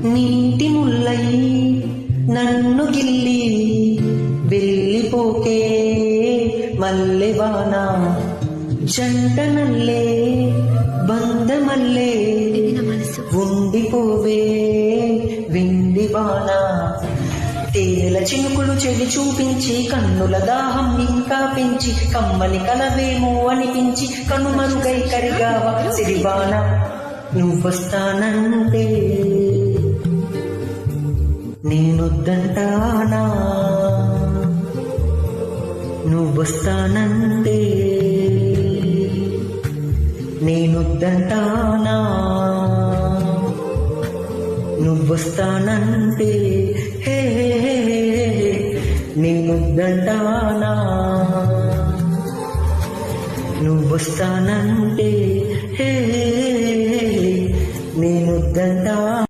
నీటి ముల్లై నన్ను గిల్లి వెళ్ళిపోకే మల్లెవాన జంట నల్లే బంధమల్లే ఉండిపోవే వెండివాన తేనెల చినుకులు చెవి చూపించి కన్నుల దాహం ఇంకా పెంచి కమ్మని కలవేమో అనిపించి కనుమరుగై కరిగావ సిరివాన నువ్వొస్తానంటే నేనొద్దంటానా నువ్వొస్తానంటే నేనొద్దంటానా నువ్వొస్తానంటే హే నేనొద్దంటానా నువ్వొస్తానంటే హే నేనొద్దంటానా